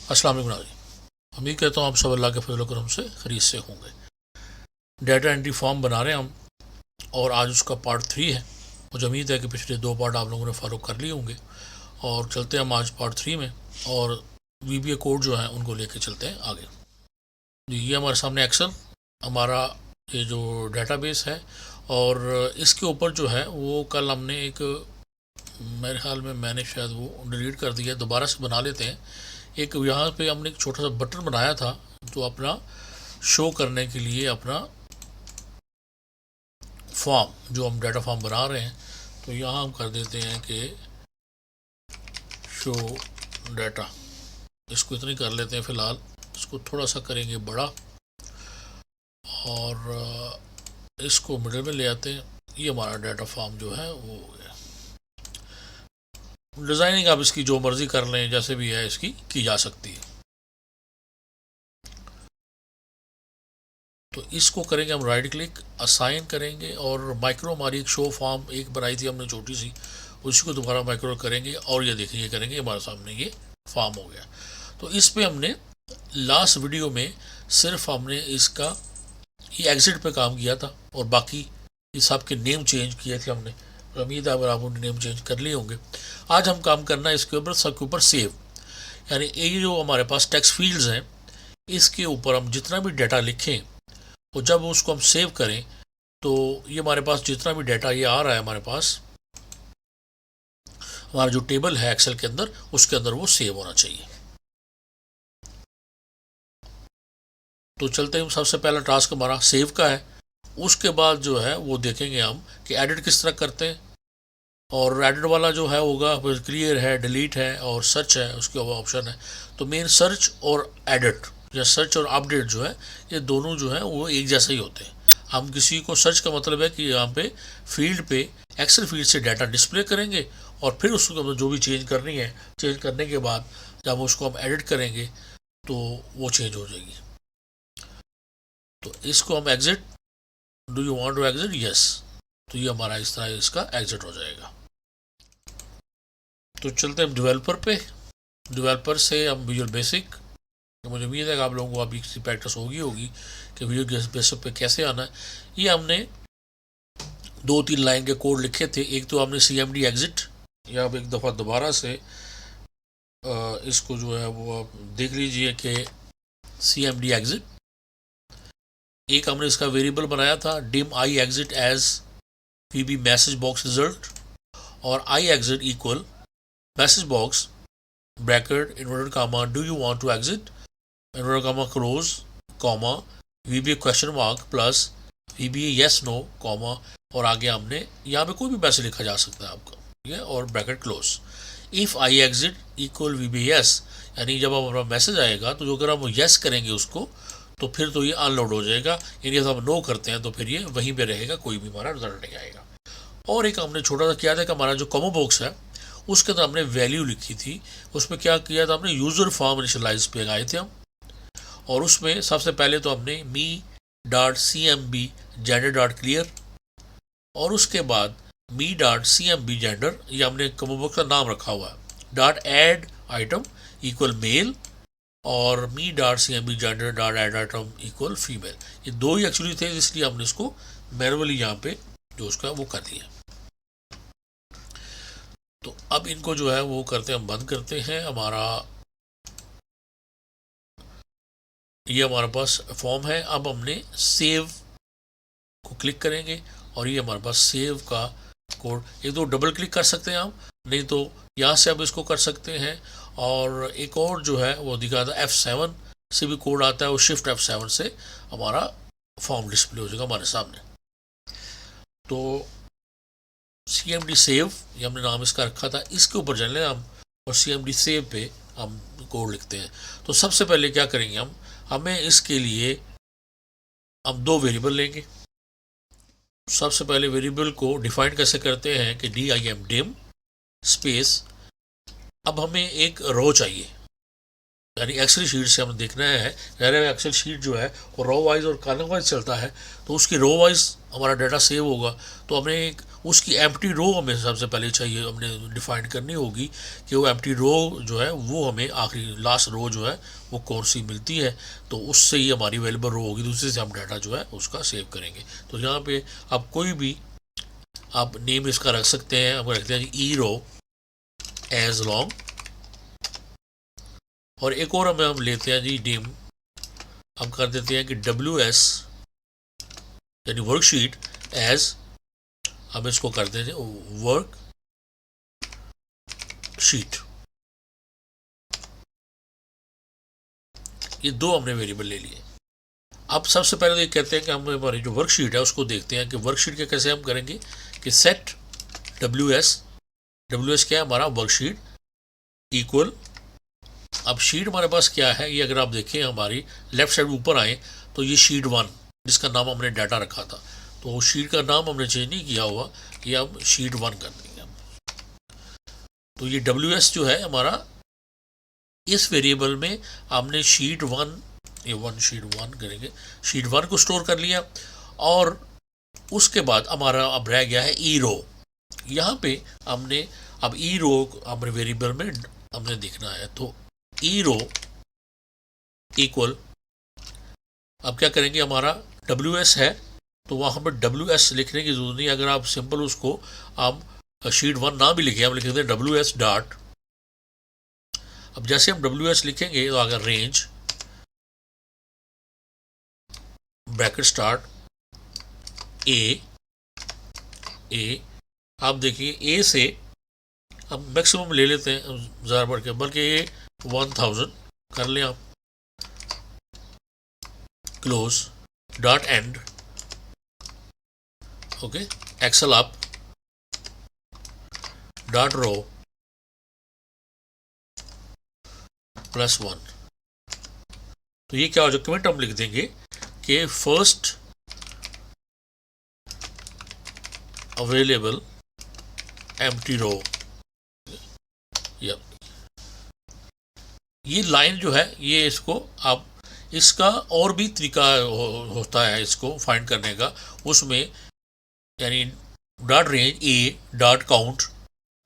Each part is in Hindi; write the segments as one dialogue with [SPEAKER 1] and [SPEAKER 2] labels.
[SPEAKER 1] अस्सलाम वालेकुम नाज़रीन। उम्मीद करता हूँ आप सब अल्लाह के फजल करम से खरीद से होंगे। डाटा एंट्री फॉर्म बना रहे हैं हम, और आज उसका पार्ट 3 है। मुझे उम्मीद है कि पिछले 2 पार्ट आप लोगों ने फॉलो कर लिए होंगे, और चलते हैं हम आज पार्ट 3 में, और वीबीए कोड जो है उनको लेके चलते हैं आगे। ये हमारे सामने एक्सेल, हमारा ये जो डेटाबेस है, और इसके ऊपर जो है वो कल हमने एक, मेरे ख्याल में मैंने शायद वो डिलीट कर दिया, दोबारा से बना लेते हैं। एक यहाँ पे हमने एक छोटा सा बटन बनाया था, तो अपना शो करने के लिए अपना फॉर्म, जो हम डाटा फॉर्म बना रहे हैं, तो यहाँ हम कर देते हैं कि शो डाटा। इसको इतनी कर लेते हैं फ़िलहाल, इसको थोड़ा सा करेंगे बड़ा, और इसको मिडिल में ले आते हैं। ये हमारा डाटा फॉर्म जो है वो हो गया। डिज़ाइनिंग आप इसकी जो मर्ज़ी कर लें, जैसे भी है इसकी की जा सकती है। तो इसको करेंगे हम राइट क्लिक, असाइन करेंगे, और माइक्रो, हमारी एक शो फॉर्म एक बनाई थी हमने छोटी सी, उसी को दोबारा माइक्रो करेंगे, और ये देखिए ये करेंगे, हमारे सामने ये फॉर्म हो गया। तो इस पे हमने लास्ट वीडियो में सिर्फ हमने इसका ये एग्जिट पे काम किया था, और बाकी इस सब के नेम चेंज किए थे हमने। उम्मीद है अगर आप उन्हें नेम चेंज कर लिए होंगे। आज हम काम करना है इसके ऊपर, सबके ऊपर सेव, यानी ये जो हमारे पास टेक्स्ट फील्ड्स हैं, इसके ऊपर हम जितना भी डाटा लिखें, और जब उसको हम सेव करें, तो ये हमारे पास जितना भी डाटा ये आ रहा है, हमारे पास हमारा जो टेबल है एक्सेल के अंदर, उसके अंदर वो सेव होना चाहिए। तो चलते हैं, सबसे पहला टास्क हमारा सेव का है। उसके बाद जो है वो देखेंगे हम कि एडिट किस तरह करते हैं, और एडिट वाला जो है होगा, फिर क्लियर है, डिलीट है, और सर्च है, उसके ऑप्शन है। तो मेन सर्च और एडिट, या सर्च और अपडेट जो है, ये दोनों जो है वो एक जैसा ही होते हैं। हम किसी को सर्च का मतलब है कि यहाँ पे फील्ड पे एक्सेल फील्ड से डाटा डिस्प्ले करेंगे, और फिर उसको जो भी चेंज करनी है, चेंज करने के बाद जब उसको हम एडिट करेंगे तो वो चेंज हो जाएगी। तो इसको हम exit, do you want to exit, yes, तो ये हमारा इस तरह इसका एग्जिट हो जाएगा। तो चलते हैं डेवलपर पे। डेवलपर से हम विजुअल बेसिक, तो मुझे उम्मीद है कि आप लोगों को अभी की प्रैक्टिस होगी कि विजुअल बेसिक पे कैसे आना है। ये हमने 2-3 लाइन के कोड लिखे थे। एक तो हमने CMD एग्जिट, या अब एक दफ़ा दोबारा से इसको जो है वो आप देख लीजिए कि CMD एग्जिट। एक हमने इसका वेरिएबल बनाया था, dim I exit as VB message box result, और I exit equal message box bracket inverted comma do you want to exit inverted comma close comma VBA question mark plus VBA yes no comma, और आगे हमने यहाँ पे कोई भी मैसेज लिखा जा सकता है आपका, ये, और bracket close. If I exit equal VBA yes, यानी जब हमारा मैसेज आएगा तो जो अगर हम येस करेंगे उसको, तो फिर तो ये अनलोड हो जाएगा। यानी जब हम नो करते हैं तो फिर ये वहीं पे रहेगा, कोई भी हमारा रिजल्ट नहीं आएगा। और एक हमने छोटा सा किया था कि हमारा जो कॉमो बॉक्स है, उसके अंदर हमने वैल्यू लिखी थी। उसमें क्या किया था हमने, यूज़र फॉर्म इनिशियलाइज पे आए थे हम, और उसमें सबसे पहले तो हमने me.cmb जेंडर डॉट क्लियर, और उसके बाद me.cmb जेंडर, ये हमने कॉमो बॉक्स का नाम रखा हुआ है, dot add item equal male, और me.cmb gender dot add item equal female. ये दो ही एक्चुअली थे, इसलिए हमने इसको मैनुअली यहाँ पे जो उसका वो कर दिया। तो अब इनको जो है वो करते हैं, हम बंद करते हैं। ये हमारे पास फॉर्म है। अब हमने सेव को क्लिक करेंगे, और ये हमारे पास सेव का कोड, एक तो डबल क्लिक कर सकते हैं हम, नहीं तो यहाँ से अब इसको कर सकते हैं। और एक और जो है वो दिखाता है, F7 से भी कोड आता है, वो शिफ्ट F7 से हमारा फॉर्म डिस्प्ले हो जाएगा हमारे सामने। तो CMD सेव, ये हमने नाम इसका रखा था, इसके ऊपर चले हम, और CMD सेव पे हम कोड लिखते हैं। तो सबसे पहले क्या करेंगे हम, हमें इसके लिए हम 2 वेरिएबल लेंगे। सबसे पहले वेरिएबल को डिफाइन कैसे करते हैं कि dim स्पेस, अब हमें एक रो चाहिए, यानी एक्सेल शीट से हमें देखना है, यानी एक्सेल शीट जो है वो रो वाइज और कॉलम वाइज चलता है, तो उसकी रो वाइज हमारा डाटा सेव होगा। तो हमें एक उसकी एम्प्टी रो हमें सबसे पहले चाहिए, हमने डिफाइन करनी होगी कि वो एम्प्टी रो जो है वो हमें आखिरी लास्ट रो जो है वो कौन सी मिलती है, तो उससे ही हमारी अवेलेबल रो होगी, दूसरे से हम डाटा जो है उसका सेव करेंगे। तो यहाँ पे आप कोई भी आप नेम इसका रख सकते हैं, हम रखते हैं ई रो एज लॉन्ग, और एक और हम लेते हैं जी नेम, हम कर देते हैं कि डब्ल्यू एस यानी वर्कशीट एज, हम इसको कर देते हैं वर्क शीट। ये दो हमने वेरिएबल ले लिए। अब सबसे पहले तो ये कहते हैं कि हम हमारी जो वर्कशीट है उसको देखते हैं कि वर्कशीट के कैसे हम करेंगे कि सेट डब्ल्यू एस क्या है हमारा वर्कशीट इक्वल, अब शीट हमारे पास क्या है, ये अगर आप देखें हमारी लेफ्ट साइड ऊपर आए तो ये शीट 1 जिसका नाम हमने डाटा रखा था, तो शीट का नाम हमने चेंज नहीं किया हुआ, ये हम शीट 1 कर देंगे हम। तो ये WS जो है हमारा इस वेरिएबल में हमने शीट 1, ये शीट 1 करेंगे, शीट 1 को स्टोर कर लिया, और उसके बाद हमारा अब रह गया है ई रो। यहाँ पे हमने अब ई रो हमने वेरिएबल में हमने देखना है, तो ई रो इक्वल, अब क्या करेंगे हमारा WS है तो वहाँ पर WS लिखने की जरूरत नहीं, अगर आप सिंपल उसको हम शीट 1 ना भी लिखे, हम लिख देते हैं WS डॉट, अब जैसे हम WS लिखेंगे तो अगर रेंज ब्रैकेट स्टार्ट ए, आप देखिए ए से हम मैक्सिमम ले लेते हैं ज़्यादा बढ़ के, बल्कि ये 1000 कर लें आप, close dot end, okay, excel up dot row +1। तो ये क्या हो जाए, कमेंट हम लिख देंगे कि फर्स्ट अवेलेबल एम्प्टी रो, ये लाइन जो है ये इसको आप, इसका और भी तरीका होता है इसको फाइंड करने का, उसमें यानी डॉट रेंज ए डॉट काउंट,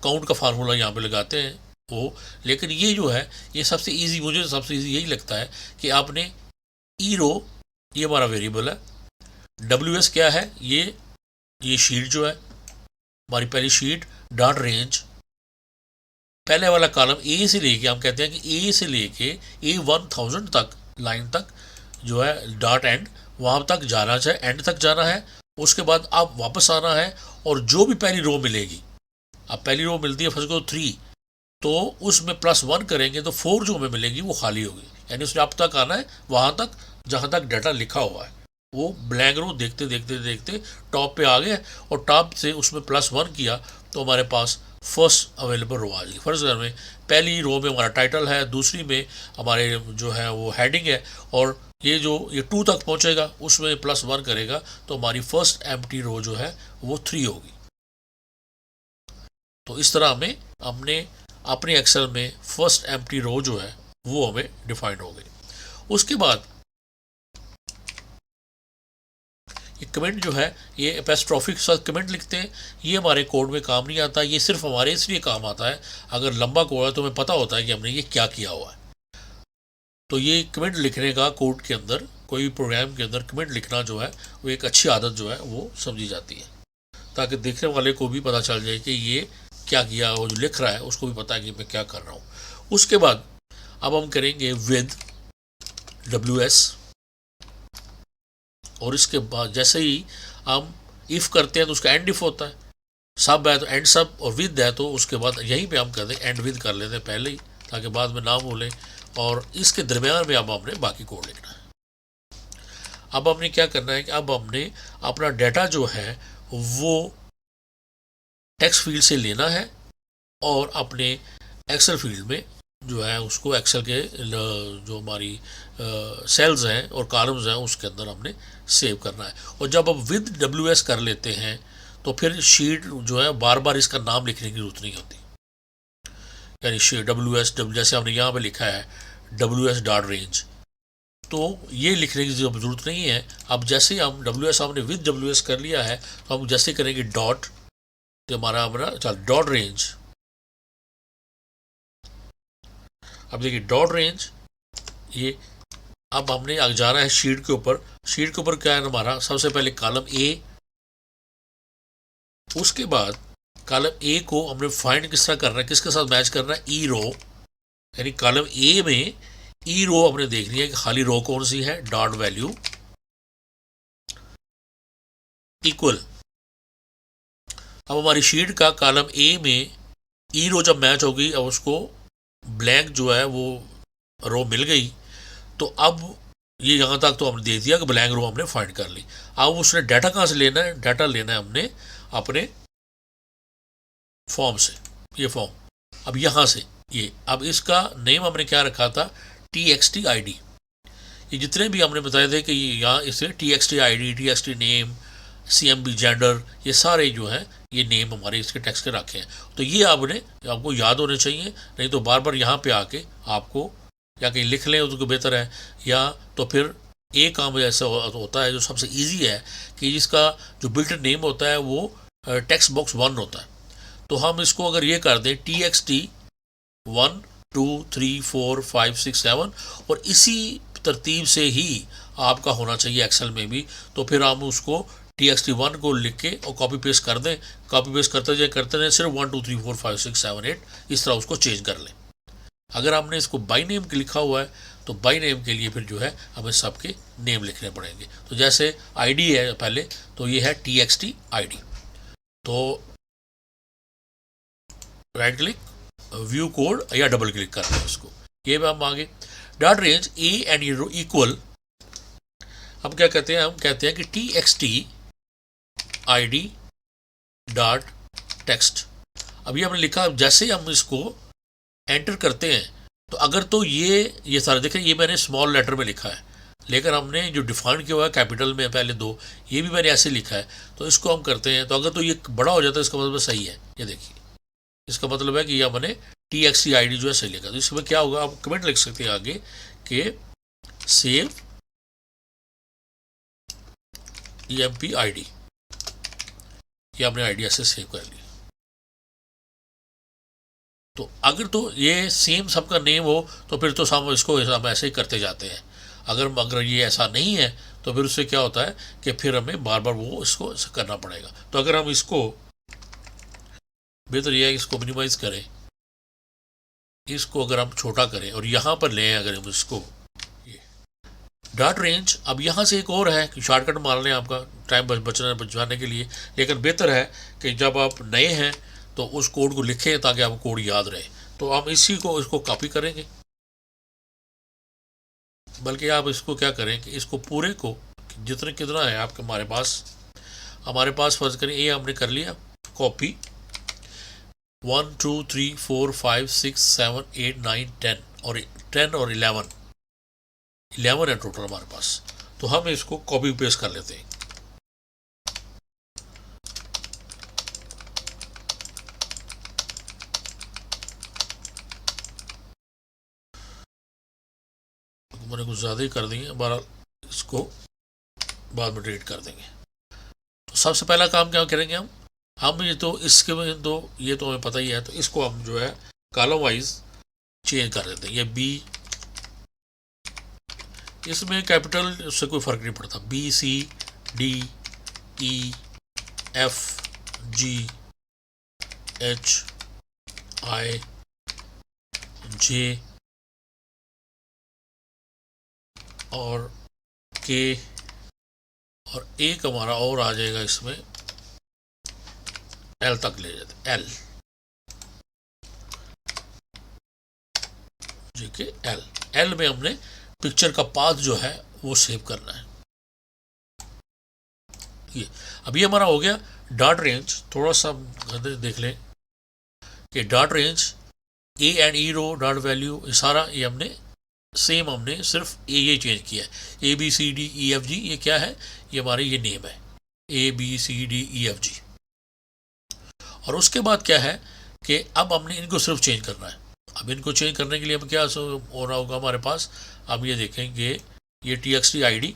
[SPEAKER 1] काउंट का फार्मूला यहाँ पे लगाते हैं वो, लेकिन ये जो है ये सबसे इजी, मुझे सबसे इजी यही लगता है कि आपने ई रो, ये हमारा वेरिएबल है, WS क्या है, ये शीट जो है हमारी पहली शीट, डॉट रेंज पहले वाला कॉलम ए से लेके, हम कहते हैं कि ए से लेके A1000 तक लाइन तक जो है डॉट एंड, वहाँ तक जाना चाहिए, एंड तक जाना है, उसके बाद आप वापस आना है, और जो भी पहली रो मिलेगी, अब पहली रो मिलती है फर्स्ट को 3, तो उसमें +1 करेंगे तो 4 जो हमें मिलेगी वो खाली होगी, यानी उसने अब तक आना है वहाँ तक जहाँ तक डाटा लिखा हुआ है, वो ब्लैंक रो देखते देखते देखते टॉप पे आ गए, और टॉप से उसमें +1 किया तो हमारे पास फर्स्ट अवेलेबल रो आ जाएगी। फर्स्ट में पहली रो में हमारा टाइटल है, दूसरी में हमारे जो है वो हेडिंग है, और ये 2 तक पहुंचेगा उसमें +1 करेगा तो हमारी फर्स्ट एम्प्टी रो जो है वो 3 होगी। तो इस तरह हमें हमने अपने एक्सेल में फर्स्ट एम्प्टी रो जो है वो हमें डिफाइंड हो गई। उसके बाद ये कमेंट जो है, ये एपोस्ट्रोफी के साथ कमेंट लिखते हैं, ये हमारे कोड में काम नहीं आता, ये सिर्फ हमारे इसलिए काम आता है अगर लंबा कोड है तो हमें पता होता है कि हमने ये क्या किया हुआ है। तो ये कमेंट लिखने का कोड के अंदर, कोई भी प्रोग्राम के अंदर कमेंट लिखना जो है वो एक अच्छी आदत जो है वो समझी जाती है, ताकि देखने वाले को भी पता चल जाए कि ये क्या किया, वो जो लिख रहा है उसको भी पता है कि मैं क्या कर रहा हूँ। उसके बाद अब हम करेंगे विद WS, और इसके बाद जैसे ही हम इफ़ करते हैं तो उसका एंड इफ होता है, सब है तो एंड सब, और विद है तो उसके बाद यहीं पे हम कर दें एंड विद कर लेते हैं पहले ही, ताकि बाद में ना भूलें, और इसके दरमियान में अब हमने बाकी कोड लिखना है। अब हमने क्या करना है कि अब हमने अपना डाटा जो है वो टेक्स्ट फील्ड से लेना है, और अपने एक्सेल फील्ड में जो है उसको एक्सेल के जो हमारी सेल्स हैं और कॉलम्स हैं उसके अंदर हमने सेव करना है। और जब हम विद WS कर लेते हैं तो फिर शीट जो है बार बार इसका नाम लिखने की जरूरत नहीं होती, यानी शीट WS जैसे हमने यहाँ पे लिखा है WS डॉट रेंज। तो ये लिखने की जरूरत नहीं है। अब जैसे हम WS हमने विद WS कर लिया है, तो हम जैसे करेंगे डॉट, तो हमारा चल डॉट रेंज। अब देखिए डॉट रेंज, ये अब हमने आगे जाना है शीट के ऊपर। शीट के ऊपर क्या है हमारा, सबसे पहले कॉलम ए, उसके बाद कॉलम ए को हमने फाइंड किस तरह करना है, किसके साथ मैच करना है, ई रो, यानी कॉलम ए में ई रो हमने देखनी है कि खाली रो कौन सी है, डॉट वैल्यू इक्वल। अब हमारी शीट का कॉलम ए में ई रो जब मैच होगी, अब उसको ब्लैंक जो है वो रो मिल गई, तो अब ये यहाँ तक तो हमने दे दिया कि ब्लैंक रो हमने फाइंड कर ली। अब उसने डाटा कहाँ से लेना है, डाटा लेना है हमने अपने फॉर्म से, ये फॉर्म, अब यहाँ से ये, अब इसका नेम हमने क्या रखा था, TXT ID। ये जितने भी हमने बताए थे कि यहाँ इसे TXT ID, TXT name, CMB gender, ये सारे जो हैं ये नेम हमारे इसके टेक्स्ट के रखे हैं। तो ये आपको याद होने चाहिए, नहीं तो बार बार यहाँ पे आके आपको या कहीं लिख लें उसको बेहतर है, या तो फिर एक काम ऐसा होता है जो सबसे इजी है कि जिसका जो बिल्ट नेम होता है वो टेक्स्ट बॉक्स 1 होता है। तो हम इसको अगर ये कर दें TXT 1 2 3 4 5 6 7, और इसी तरतीब से ही आपका होना चाहिए एक्सेल में भी। तो फिर हम उसको TXT 1 को लिख के और कॉपी पेस्ट कर दें, कॉपी पेस्ट करते जाए सिर्फ 1 2 3 4 5 6 7 8 इस तरह उसको चेंज कर लें। अगर आपने इसको बाई नेम के लिखा हुआ है, तो बाई नेम के लिए फिर जो है हमें सबके नेम लिखने पड़ेंगे। तो जैसे ID है पहले, तो ये है TXT ID, तो राइट क्लिक, व्यू कोड या डबल क्लिक करना है उसको, ये भी हम आगे dot range A and equal. हम क्या कहते हैं, हम कहते हैं कि TXT ID डॉट टेक्स्ट। अभी हमने लिखा, जैसे हम इसको एंटर करते हैं तो अगर तो ये सारे देखें, ये मैंने स्मॉल लेटर में लिखा है, लेकिन हमने जो डिफाइन किया हुआ है कैपिटल में पहले 2, ये भी मैंने ऐसे लिखा है। तो इसको हम करते हैं, तो अगर तो ये बड़ा हो जाता है इसका मतलब सही है, ये देखिए इसका मतलब है कि ये मैंने TXT ID जो है सही लिखा। तो इसमें क्या होगा, आप कमेंट लिख सकते हैं आगे कि सेव EMP ID, ये आपने आईडी ऐसे सेव कर लिया। तो अगर तो ये सेम सबका नेम हो तो फिर तो हम इसको हम ऐसे ही करते जाते हैं। अगर ये ऐसा नहीं है तो फिर उससे क्या होता है कि फिर हमें बार बार वो इसको करना पड़ेगा। तो अगर हम इसको बेहतर यह है इसको मिनिमाइज करें, इसको अगर हम छोटा करें और यहाँ पर लें अगर हम इसको डॉट रेंज। अब यहाँ से एक और है कि शॉर्टकट मार लें आपका टाइम बचाने के लिए, लेकिन बेहतर है कि जब आप नए हैं तो उस कोड को लिखें ताकि आपको कोड याद रहे। तो हम इसको कॉपी करेंगे, बल्कि आप इसको क्या करें कि इसको पूरे को कितना है आपके हमारे पास फर्ज करें ये हमने कर लिया कॉपी 1 2 3 4 5 6 7 8 9 10 और 11 है टोटल हमारे पास। तो हम इसको कॉपी पेस्ट कर लेते हैं। मैंने कुछ ज़्यादा ही कर देंगे, बहरहाल इसको बाद में डिलीट कर देंगे। तो सबसे पहला काम क्या करेंगे हम ये तो इसके में तो ये तो हमें पता ही है, तो इसको हम जो है कॉलम वाइज चेंज कर देते हैं। ये B, इसमें कैपिटल से कोई फ़र्क नहीं पड़ता, B C D E F G H I J और K, और एक हमारा और आ जाएगा इसमें L तक ले जाते, L ठीक है। L में हमने पिक्चर का पाथ जो है वो सेव करना है। ये अभी हमारा हो गया डॉट रेंज। थोड़ा सा देख लें कि dot range A and E row dot value सारा ये हमने सेम, हमने सिर्फ ये चेंज किया है। ABCDEFG ये क्या है, ये हमारे ये नेम है ABCDEFG। और उसके बाद क्या है कि अब हमने इनको सिर्फ चेंज करना है। अब इनको चेंज करने के लिए अब क्या हो रहा होगा हमारे पास, अब ये देखेंगे ये txt id,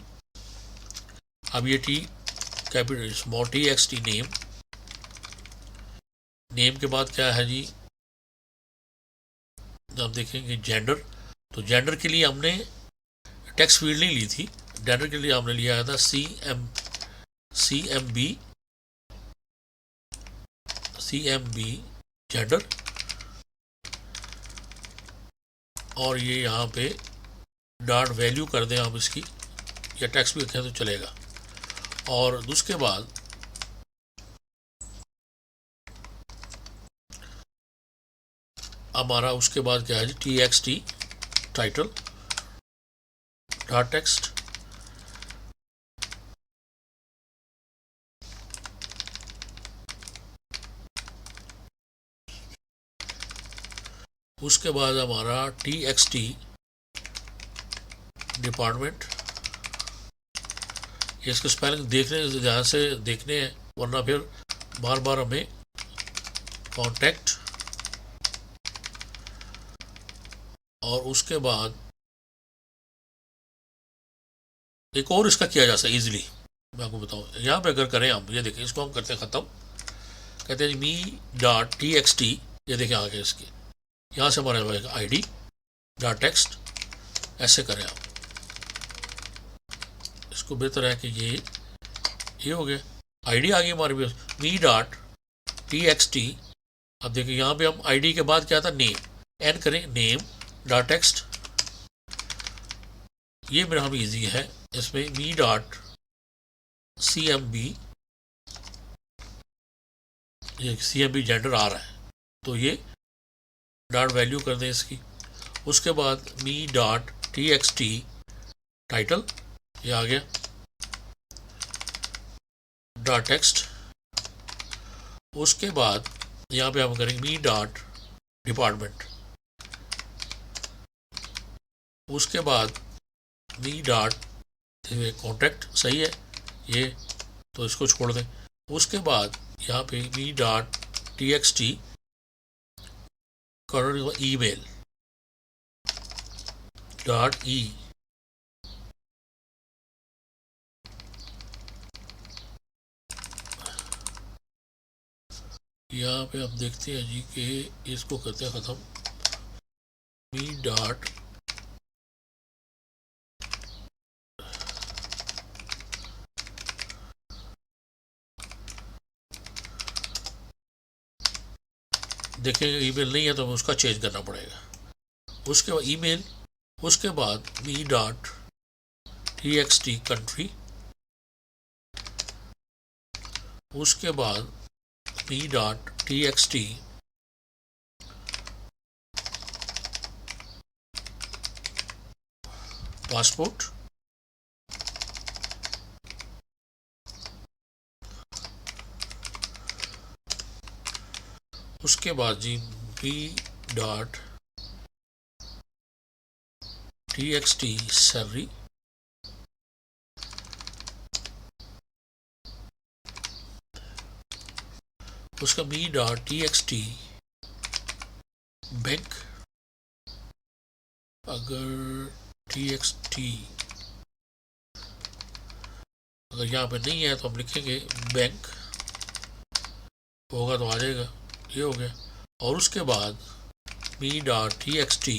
[SPEAKER 1] अब ये T capital small txt name, name के बाद क्या है जी, अब देखेंगे जेंडर, तो जेंडर के लिए हमने टेक्स्ट फील्ड नहीं ली थी, जेंडर के लिए हमने लिया था CMB जेंडर, और ये यहाँ पे डॉट वैल्यू कर दें आप इसकी, या टेक्स्ट भी रखें तो चलेगा। और उसके बाद हमारा उसके बाद क्या है जी, txt टाइटल डॉट टेक्स्ट, उसके बाद हमारा txt डिपार्टमेंट, इसके स्पेलिंग देखने ध्यान से देखने हैं वरना फिर बार बार हमें कॉन्टैक्ट, और उसके बाद एक और इसका किया जा सकता है इजीली, मैं आपको बताऊं, यहाँ पे अगर करें हम, ये देखें इसको हम करते हैं ख़त्म, कहते हैं मी डॉट txt, ये देखें आगे इसके, यहाँ से हमारे ID डॉट टेक्स्ट, ऐसे करें आप, इसको बेहतर है कि ये हो गया, ID आ गई हमारे पास, मी डॉट txt, अब देखिए यहाँ पे हम ID के बाद क्या था, नेम, एन करें, नेम डॉट टेक्स्ट, ये मेरा हम इजी है, इसमें मी डॉट CMB, ये CMB जेंडर आ रहा है तो ये डॉट वैल्यू कर दें इसकी, उसके बाद मी डॉट txt टाइटल, ये आ गया डॉट टेक्स्ट, उसके बाद यहाँ पे हम करेंगे मी डॉट डिपार्टमेंट, उसके बाद मी डॉट कॉन्टैक्ट, सही है ये, तो इसको छोड़ दें, उसके बाद यहाँ पे मी डॉट txt ईमेल डॉट यहाँ पे आप देखते हैं जी कि इसको करते हैं ख़त्म, मी डॉट देखेंगे ईमेल नहीं है तो हमें उसका चेंज करना पड़ेगा, उसके बाद ईमेल, उसके बाद मी डॉट txt कंट्री, उसके बाद मी डॉट txt पासपोर्ट, उसके बाद जी मी डॉट txt सैलरी, उसका मी डॉट txt बैंक, अगर txt अगर यहाँ पे नहीं है तो हम लिखेंगे बैंक, होगा तो आ जाएगा, ये हो गया, और उसके बाद मी डॉट txt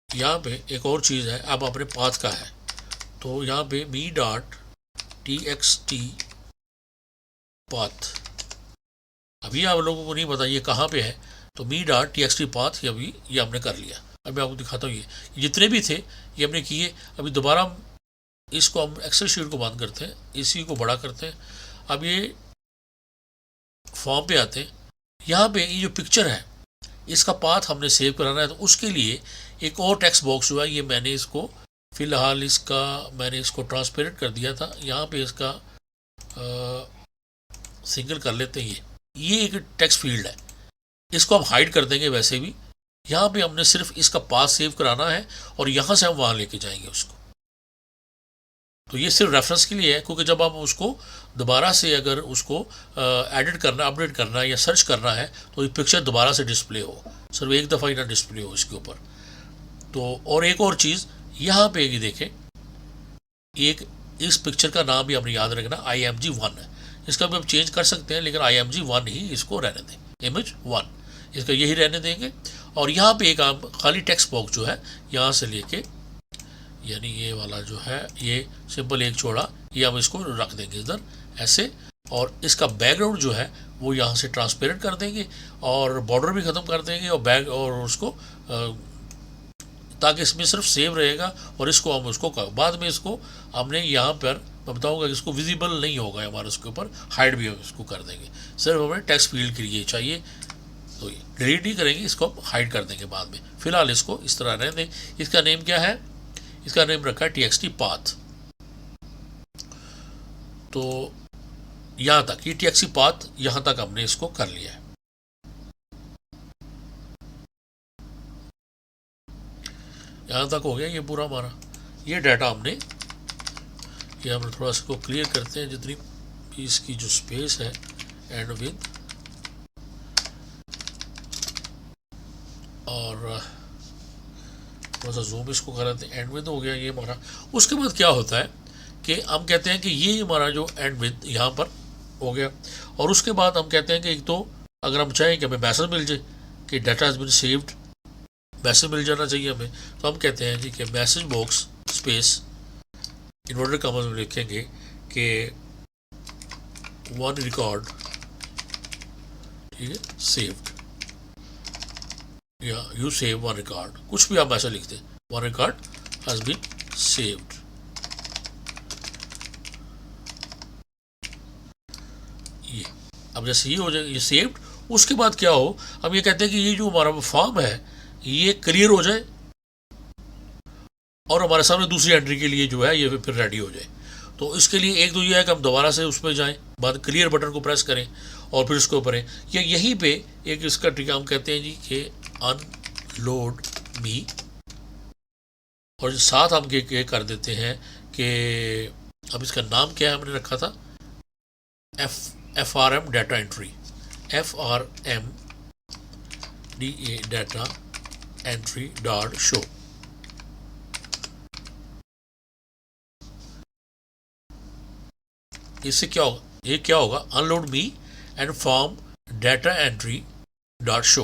[SPEAKER 1] यहाँ पे एक और चीज़ है, अब अपने पाथ का है, तो यहाँ पे मी डॉट txt पाथ, अभी आप लोगों को नहीं पता ये कहाँ पे है, तो मी डॉट txt पाथ अभी ये हमने कर लिया, अभी आपको दिखाता हूँ, ये जितने भी थे ये हमने किए, अभी दोबारा इसको हम एक्सेल शीट को बंद करते हैं, इसी को बड़ा करते हैं, अब ये फॉर्म पे आते हैं, यहाँ पे ये जो पिक्चर है इसका पाथ हमने सेव कराना है, तो उसके लिए एक और टेक्स्ट बॉक्स जो है ये मैंने इसको फ़िलहाल मैंने इसको ट्रांसपेरेंट कर दिया था, यहाँ पे इसका सिंगल कर लेते हैं, ये एक टेक्स्ट फील्ड है, इसको हम हाइड कर देंगे, वैसे भी यहाँ पे हमने सिर्फ इसका पाथ सेव कराना है और यहाँ से हम वहाँ लेके जाएंगे उसको, तो ये सिर्फ रेफरेंस के लिए है, क्योंकि जब आप उसको दोबारा से अगर उसको एडिट करना, अपडेट करना या सर्च करना है तो ये पिक्चर दोबारा से डिस्प्ले हो, सिर्फ एक दफ़ा ही ना डिस्प्ले हो इसके ऊपर। तो और एक और चीज़ यहाँ पे ये देखें, एक इस पिक्चर का नाम भी हमने याद रखना IMG1 है। इसका भी हम चेंज कर सकते हैं, लेकिन IMG1 ही इसको रहने दें, image1 इसका यही रहने देंगे। और यहाँ पे एक आप खाली टेक्स्ट बॉक्स जो है यहाँ से लेके, यानी ये वाला जो है ये सिंपल एक छोड़ा, ये हम इसको रख देंगे इधर ऐसे। और इसका बैकग्राउंड जो है वो यहाँ से ट्रांसपेरेंट कर देंगे और बॉर्डर भी ख़त्म कर देंगे और बैक और उसको ताकि इसमें सिर्फ सेव रहेगा। और इसको हम उसको बाद में इसको हमने यहाँ पर मैं बताऊँगा कि इसको विजिबल नहीं होगा हमारे उसके ऊपर, हाइड भी हम इसको कर देंगे। सिर्फ हमें टेक्स्ट फील्ड के लिए चाहिए, तो ये डिलीट नहीं करेंगे, इसको हम हाइड कर देंगे बाद में। फिलहाल इसको इस तरह रहने दें। इसका नेम क्या है? इसका नेम रखा है TXT पाथ। तो यहाँ तक ये TXT पाथ, यहाँ तक हमने इसको कर लिया है। यहाँ तक हो गया ये पूरा हमारा, ये डाटा हमने, ये हम थोड़ा सा को क्लियर करते हैं जितनी भी इसकी जो स्पेस है एंड विद, और थोड़ा सा जूम इसको कर लेते हैं। एंड विद हो गया ये हमारा। उसके बाद क्या होता है कि हम कहते हैं कि ये हमारा जो एंड विद यहाँ पर हो गया। और उसके बाद हम कहते हैं कि एक तो अगर हम चाहें कि हमें मैसेज मिल जाए कि data has been saved, message मिल जाना चाहिए हमें, तो हम कहते हैं जी कि message box space inverted commas में लिखेंगे कि वन रिकॉर्ड, ठीक है, सेव्ड, या यू सेव वन रिकॉर्ड, कुछ भी आप ऐसा लिखते हैं, one record has been saved. ये अब जैसे ये हो जाए ये सेव्ड, उसके बाद क्या हो, हम ये कहते हैं कि ये जो हमारा फॉर्म है ये क्लियर हो जाए और हमारे सामने दूसरी एंट्री के लिए जो है ये फिर रेडी हो जाए। तो इसके लिए एक तो ये है कि हम दोबारा से उस पर जाएं, बाद क्लियर बटन को प्रेस करें और फिर उसके ऊपर या यहीं पे एक इसका ट्रिक हम कहते हैं जी कि अनलोड मी, और साथ हम ये कर देते हैं कि अब इसका नाम क्या है हमने रखा था FRM data entry, FRM data entry dot show. इससे क्या होगा, ये क्या होगा, unload me and form data entry dot show.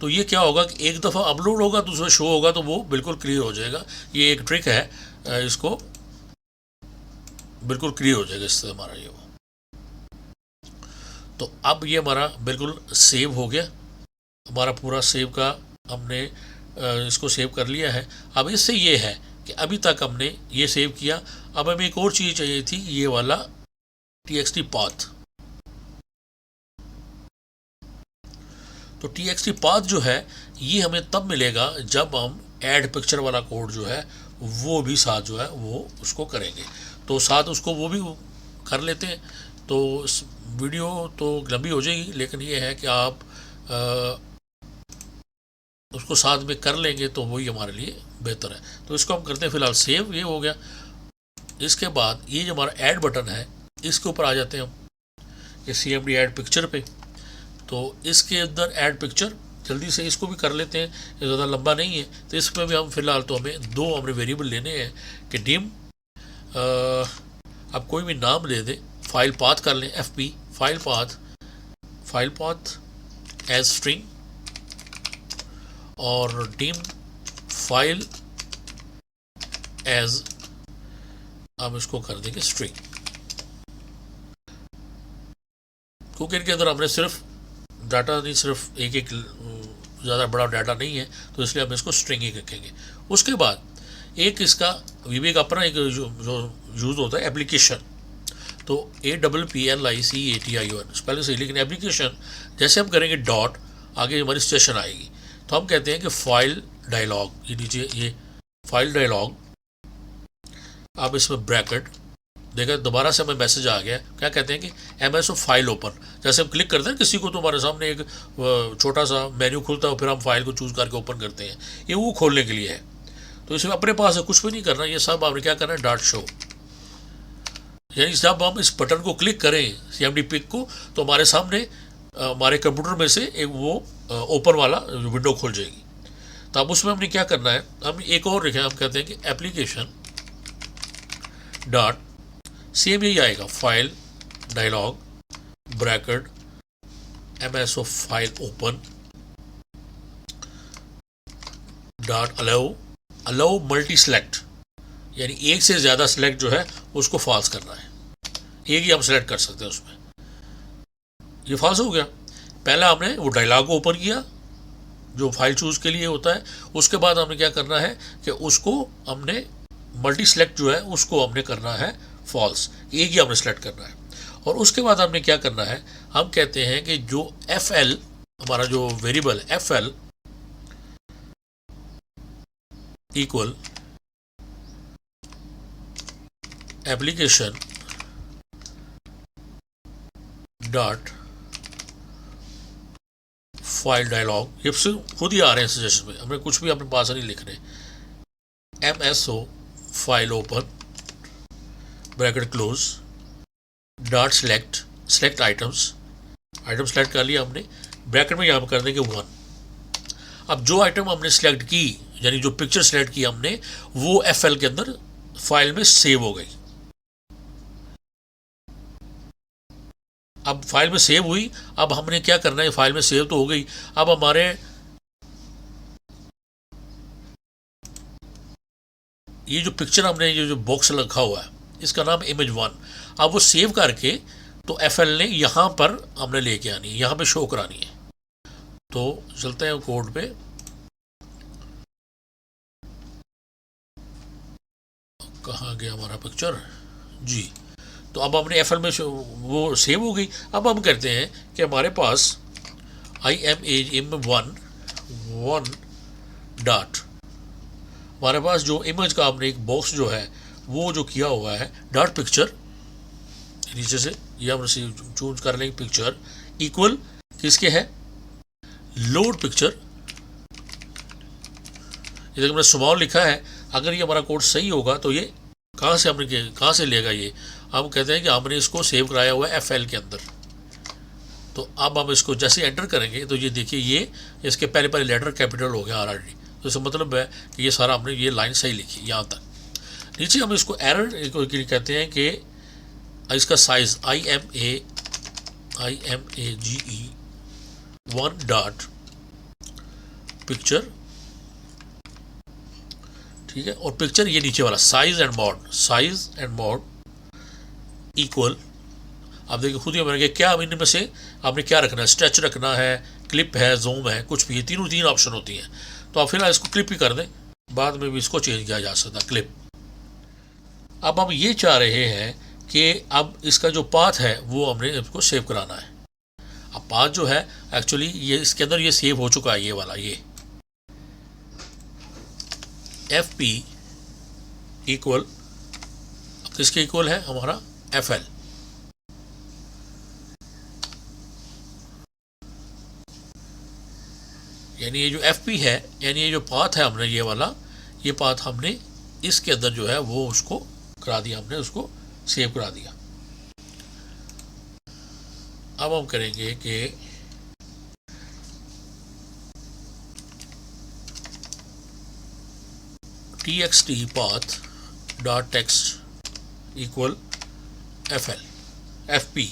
[SPEAKER 1] तो ये क्या होगा कि एक दफ़ा अपलोड होगा दूसरा शो होगा तो वो बिल्कुल क्लियर हो जाएगा। ये एक ट्रिक है, इसको बिल्कुल क्लियर हो जाएगा इससे हमारा ये वो। तो अब ये हमारा बिल्कुल सेव हो गया, हमारा पूरा सेव का हमने इसको सेव कर लिया है। अब इससे ये है कि अभी तक हमने ये सेव किया, अब हमें एक और चीज़ चाहिए थी, ये वाला TXT पाथ। तो TXT पाथ जो है ये हमें तब मिलेगा जब हम ऐड पिक्चर वाला कोड जो है वो भी साथ जो है वो उसको करेंगे। तो साथ उसको वो भी कर लेते हैं। तो इस वीडियो तो लंबी हो जाएगी, लेकिन ये है कि आप उसको साथ में कर लेंगे तो वही हमारे लिए बेहतर है। तो इसको हम करते हैं फिलहाल सेव, ये हो गया। इसके बाद ये जो हमारा ऐड बटन है इसके ऊपर आ जाते हैं हम, ये CMD ऐड पिक्चर पे। तो इसके अंदर ऐड पिक्चर जल्दी से इसको भी कर लेते हैं, ये ज़्यादा लंबा नहीं है। तो इसमें भी हम फिलहाल तो हमें दो हमने वेरिएबल लेने हैं कि डिम, आप कोई भी नाम दे दें, फाइल पाथ कर लें FP file path as string, और डिम फाइल एज, हम इसको कर देंगे स्ट्रिंग, क्योंकि इनके अंदर हमने सिर्फ डाटा नहीं, सिर्फ एक एक ज़्यादा बड़ा डाटा नहीं है, तो इसलिए हम इसको स्ट्रिंग ही रखेंगे। उसके बाद एक इसका VB का अपना एक जो यूज़ होता है एप्लीकेशन, तो APPLICATION पहले से, लेकिन एप्लीकेशन जैसे हम करेंगे डॉट, आगे हमारी स्टेशन आएगी, तो हम कहते हैं कि फाइल डायलॉग, ये नीचे ये फाइल डायलॉग, आप इसमें ब्रैकेट देखा, दोबारा से हमें मैसेज आ गया, क्या कहते हैं कि MSO फाइल ओपन। जैसे हम क्लिक करते हैं किसी को तो हमारे सामने एक छोटा सा मेन्यू खुलता है, फिर हम फाइल को चूज़ करके ओपन करते हैं, ये वो खोलने के लिए है। तो इसमें अपने पास है, कुछ भी नहीं करना, ये सब आपने क्या करना है, डॉट शो, यानी जब हम इस बटन को क्लिक करें CMD पिक को, तो हमारे सामने हमारे कंप्यूटर में से एक वो ओपन वाला विंडो खुल जाएगी। तो अब उसमें हमने क्या करना है, हम एक और लिखे, हम कहते हैं कि एप्लीकेशन डॉट, सेम यही आएगा, file dialog bracket MSO file open dot allow multi select, यानी एक से ज़्यादा सेलेक्ट जो है उसको फॉल्स करना है, एक ही हम सेलेक्ट कर सकते हैं उसमें। ये फॉल्स हो गया। पहला हमने वो डायलॉग को ओपन किया जो फाइल चूज़ के लिए होता है, उसके बाद हमने क्या करना है कि उसको हमने मल्टी सेलेक्ट जो है उसको हमने करना है फॉल्स, एक ही हमने सेलेक्ट करना है। और उसके बाद हमने क्या करना है, हम कहते हैं कि जो FL हमारा जो variable FL equal application dot file dialog, ये खुद ही आ रहे हैं सजेशन में, हमें कुछ भी अपने पास नहीं लिख रहे, MSO file open bracket close dot select item select कर लिया हमने, ब्रैकेट में यहाँ कर देंगे 1। अब जो आइटम हमने सेलेक्ट की, यानी जो पिक्चर सेलेक्ट की हमने, वो FL के अंदर फाइल में सेव हो गई। अब फाइल में सेव हुई, अब हमने क्या करना है, फाइल में सेव तो हो गई, अब हमारे ये जो पिक्चर हमने ये जो बॉक्स रखा हुआ है इसका नाम Image1, अब वो सेव करके तो FL ने यहाँ पर हमने लेके आनी है, यहाँ पे शो करानी है। तो चलते हैं कोड पे, कहाँ गया हमारा पिक्चर जी। तो अब हमने FL में वो सेव हो गई। अब हम कहते हैं कि हमारे पास Im1 डॉट, हमारे पास जो इमेज का हमने एक बॉक्स जो है वो जो किया हुआ है डॉट पिक्चर, नीचे से ये हम चूज कर लेंगे पिक्चर इक्वल किसके है, लोड पिक्चर। ये देखो मैंने स्मॉल लिखा है, अगर ये हमारा कोड सही होगा तो ये कहाँ से लेगा, ये हम कहते हैं कि हमने इसको सेव कराया हुआ है FL के अंदर। तो अब हम इसको जैसे एंटर करेंगे तो ये देखिए ये इसके पहले लेटर कैपिटल हो गया ऑलरेडी, तो इसका मतलब है कि ये सारा हमने ये लाइन सही लिखी यहाँ तक। नीचे हम इसको एरर कहते हैं कि इसका साइज IMAGE1 डॉट पिक्चर, ठीक है, और पिक्चर ये नीचे वाला साइज एंड मोड इक्वल। आप देखिए खुद ही मैंने क्या इनमें से आपने क्या रखना है, स्ट्रेच रखना है, क्लिप है, जूम है, कुछ भी, ये तीन ऑप्शन होती हैं। तो आप फिलहाल इसको क्लिप ही कर दें, बाद में भी इसको चेंज किया जा सकता क्लिप। अब हम ये चाह रहे हैं कि अब इसका जो पाथ है वो हमने इसको सेव कराना है। अब पाथ जो है एक्चुअली ये इसके अंदर ये सेव हो चुका है, ये वाला ये FP इक्वल किसके इक्वल है, हमारा FL। यानी ये जो FP है, यानी ये जो पाथ है हमने ये वाला, ये पाथ हमने इसके अंदर जो है वो उसको करा दिया, हमने उसको सेव करा दिया। अब हम करेंगे कि txt path dot text equal FP।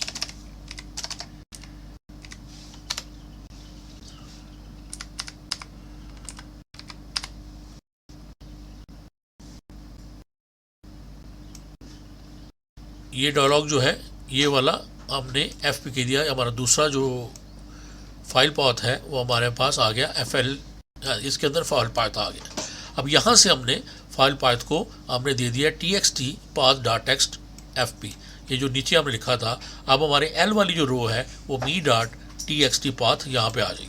[SPEAKER 1] ये डायलॉग जो है ये वाला हमने FP के दिया, हमारा दूसरा जो फाइल पाथ है वो हमारे पास आ गया FL, इसके अंदर फाइल पाथ आ गया। अब यहाँ से हमने फाइल पाथ को हमने दे दिया txt path dot text FP, ये जो नीचे हमने लिखा था। अब हमारे L वाली जो रो है वो me dot txt path यहाँ पे आ जाएगी।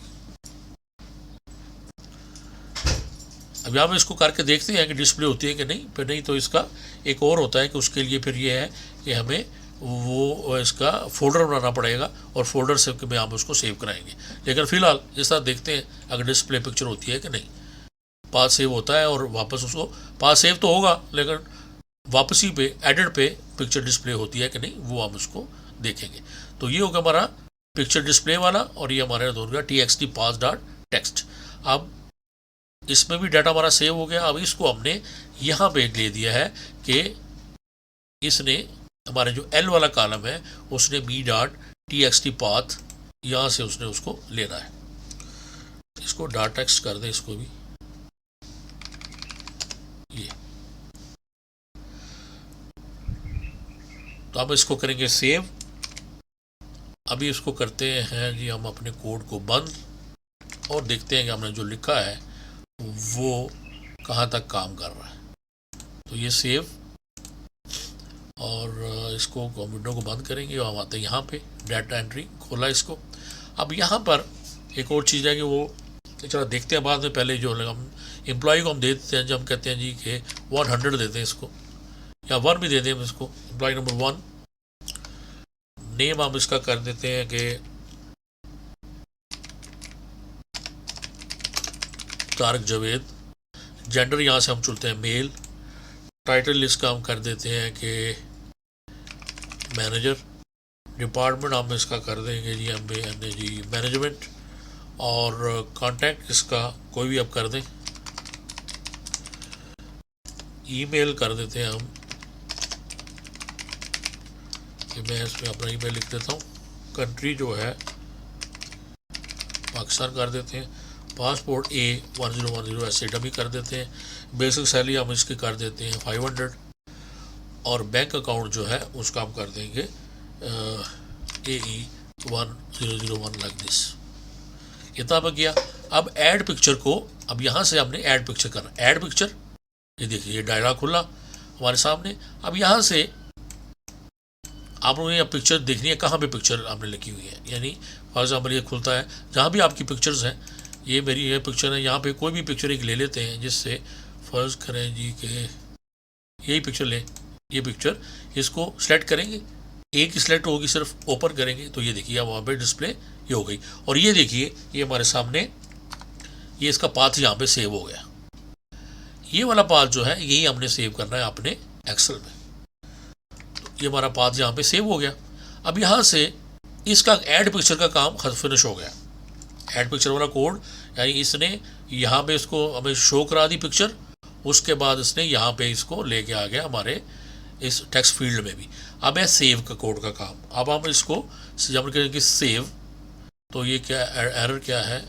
[SPEAKER 1] अब यहाँ पे इसको करके देखते हैं कि डिस्प्ले होती है कि नहीं, फिर नहीं तो इसका एक और होता है कि उसके लिए फिर ये है कि हमें वो इसका फोल्डर बनाना पड़ेगा और फोल्डर से में हम उसको सेव कराएंगे। लेकिन फिलहाल इस तरह देखते हैं अगर डिस्प्ले पिक्चर होती है कि नहीं। पाथ सेव होता है और वापस उसको पाथ सेव तो होगा लेकिन वापसी पे एडिट पे पिक्चर डिस्प्ले होती है कि नहीं, वो हम उसको देखेंगे। तो ये होगा हमारा पिक्चर डिस्प्ले वाला, और ये हमारा होगा txt pass डॉट टेक्स्ट। अब इसमें भी डाटा हमारा सेव हो गया। अब इसको हमने यहाँ पे ले दिया है कि इसने हमारे जो एल वाला कॉलम है उसने मी डॉट txt पाथ यहाँ से उसने उसको लेना है। इसको डॉट टेक्स्ट कर दें, इसको भी ये। तो अब इसको करेंगे सेव। अभी इसको करते हैं जी हम अपने कोड को बंद, और देखते हैं कि हमने जो लिखा है वो कहाँ तक काम कर रहा है। तो ये सेव, और इसको विंडो को बंद करेंगे और हम आते हैं यहाँ पे डाटा एंट्री, खोला इसको। अब यहाँ पर एक और चीज़ है कि वो चलो देखते हैं बाद में। पहले जो हम एम्प्लॉय को हम दे देते हैं, जब हम कहते हैं जी कि 100 देते हैं इसको, या 1 भी दे दें इसको, एम्प्लॉय नंबर 1। नेम हम इसका कर देते हैं कि तारक जावेद। जेंडर यहाँ से हम चुनते हैं मेल। टाइटल इसका हम कर देते हैं कि मैनेजर। डिपार्टमेंट हम इसका कर देंगे जी MBA जी मैनेजमेंट। और कांटेक्ट इसका कोई भी आप कर दें। ईमेल कर देते हैं हम कि मैं इसमें अपना ईमेल लिख देता हूँ। कंट्री जो है पाकिस्तान कर देते हैं। पासपोर्ट A1010 ऐसे डमी कर देते हैं। बेसिक सैलरी हम इसकी कर देते हैं 500। और बैंक अकाउंट जो है उसका हम कर देंगे AE1001 लाइक दिस। इतना पर किया। अब ऐड पिक्चर को, अब यहाँ से हमने ऐड पिक्चर करना। ऐड पिक्चर, ये देखिए ये डायलॉग खुला हमारे सामने। अब यहाँ से आप लोगों ने अब पिक्चर देखनी है कहाँ पे पिक्चर आपने लिखी हुई है। यानी फॉर एग्जाम्पल ये खुलता है जहाँ भी आपकी पिक्चर्स हैं, ये मेरी ये पिक्चर है। यहाँ पे कोई भी पिक्चर एक ले लेते हैं, जिससे फर्ज करें जी कि यही पिक्चर लें। ये पिक्चर, इसको सेलेक्ट करेंगे, एक ही सेलेक्ट होगी, सिर्फ ओपन करेंगे तो ये देखिए वहाँ पे डिस्प्ले ये हो गई। और ये देखिए ये हमारे सामने ये इसका पाथ यहाँ पे सेव हो गया। ये वाला पाथ जो है यही हमने सेव करना है अपने एक्सेल में। तो ये हमारा पाथ यहाँ पे सेव हो गया। अब यहाँ से इसका ऐड पिक्चर का काम फिनिश हो गया। ऐड पिक्चर वाला कोड, यानी इसने यहाँ पे इसको हमें शो करा दी पिक्चर। उसके बाद इसने यहाँ पे इसको लेके आ गया हमारे इस टेक्स्ट फील्ड में भी। अब है सेव का कोड का काम। अब हम इसको जब करेंगे सेव, तो ये क्या एरर क्या है,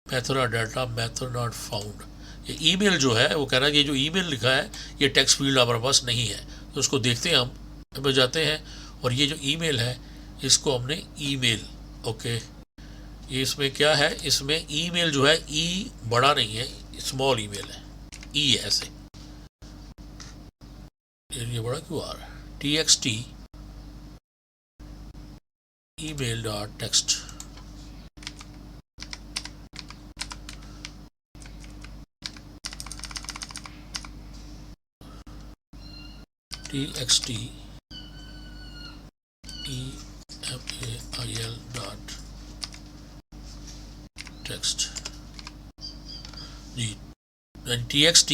[SPEAKER 1] method data method not found. ये ईमेल जो है वो कह रहा है कि ये जो ईमेल लिखा है ये टेक्स्ट फील्ड हमारे पास नहीं है। तो उसको देखते हैं हम जाते हैं, और ये जो ईमेल है इसको हमने ईमेल, ओके, ये इसमें क्या है, इसमें ईमेल जो है ई बड़ा नहीं है, स्मॉल ईमेल है, ई है ऐसे। ये बड़ा क्यों आ रहा है, txt email dot text. txt email dot text जी, txt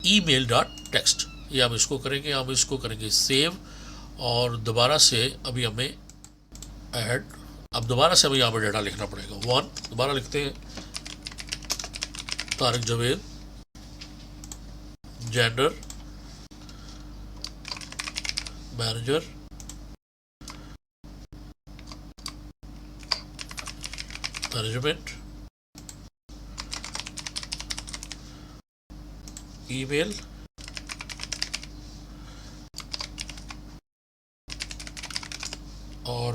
[SPEAKER 1] email डॉट टेक्स्ट। ये हम इसको करेंगे, हम इसको करेंगे सेव। और दोबारा से अभी हमें ऐड, अब दोबारा से हमें यहाँ पर डाटा लिखना पड़ेगा। 1 दोबारा लिखते हैं, Tarak Javed, gender manager, management, email, और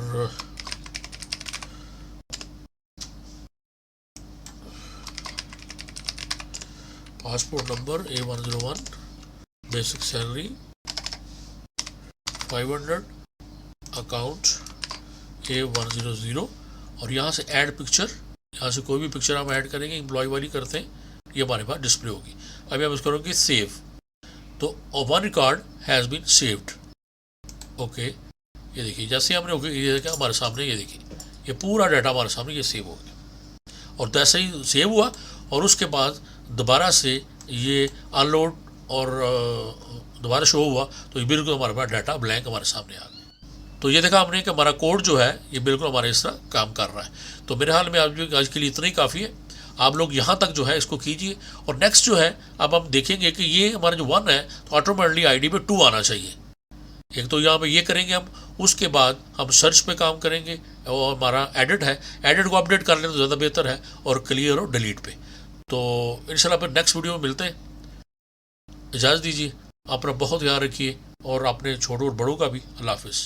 [SPEAKER 1] passport number A1001, basic salary 500, account A100। और यहाँ से ऐड पिक्चर, यहाँ से कोई भी पिक्चर हम ऐड करेंगे, एम्प्लॉय वाली करते हैं, ये हमारे पास डिस्प्ले होगी। अभी हम इसको करेंगे सेव। तो 1 record has been saved, okay. ये देखिए जैसे हमने ओके ये देखा हमारे सामने, ये देखिए ये पूरा डाटा हमारे सामने ये सेव हो गया। और जैसे ही सेव हुआ और उसके बाद दोबारा से ये अनलोड और दोबारा शो हुआ तो ये बिल्कुल हमारे पास डाटा ब्लैंक हमारे सामने आ गया। तो ये देखा हमने कि हमारा कोड जो है ये बिल्कुल हमारे इस तरह काम कर रहा है। तो मेरे हाल में आज के लिए इतना ही काफ़ी है। आप लोग यहाँ तक जो है इसको कीजिए। और नेक्स्ट जो है अब हम देखेंगे कि ये हमारा जो 1 है तो ऑटोमेटिकली आईडी पे 2 आना चाहिए। एक तो यहाँ पे ये करेंगे हम, उसके बाद हम सर्च पे काम करेंगे और हमारा एडिट है, एडिट को अपडेट कर लें तो ज़्यादा बेहतर है, और क्लियर और डिलीट पे। तो इंशाल्लाह फिर नेक्स्ट वीडियो में मिलते हैं। इजाज़त दीजिए, अपना बहुत ख्याल रखिए और अपने छोटों और बड़ों का भी। अल्लाह हाफिज़।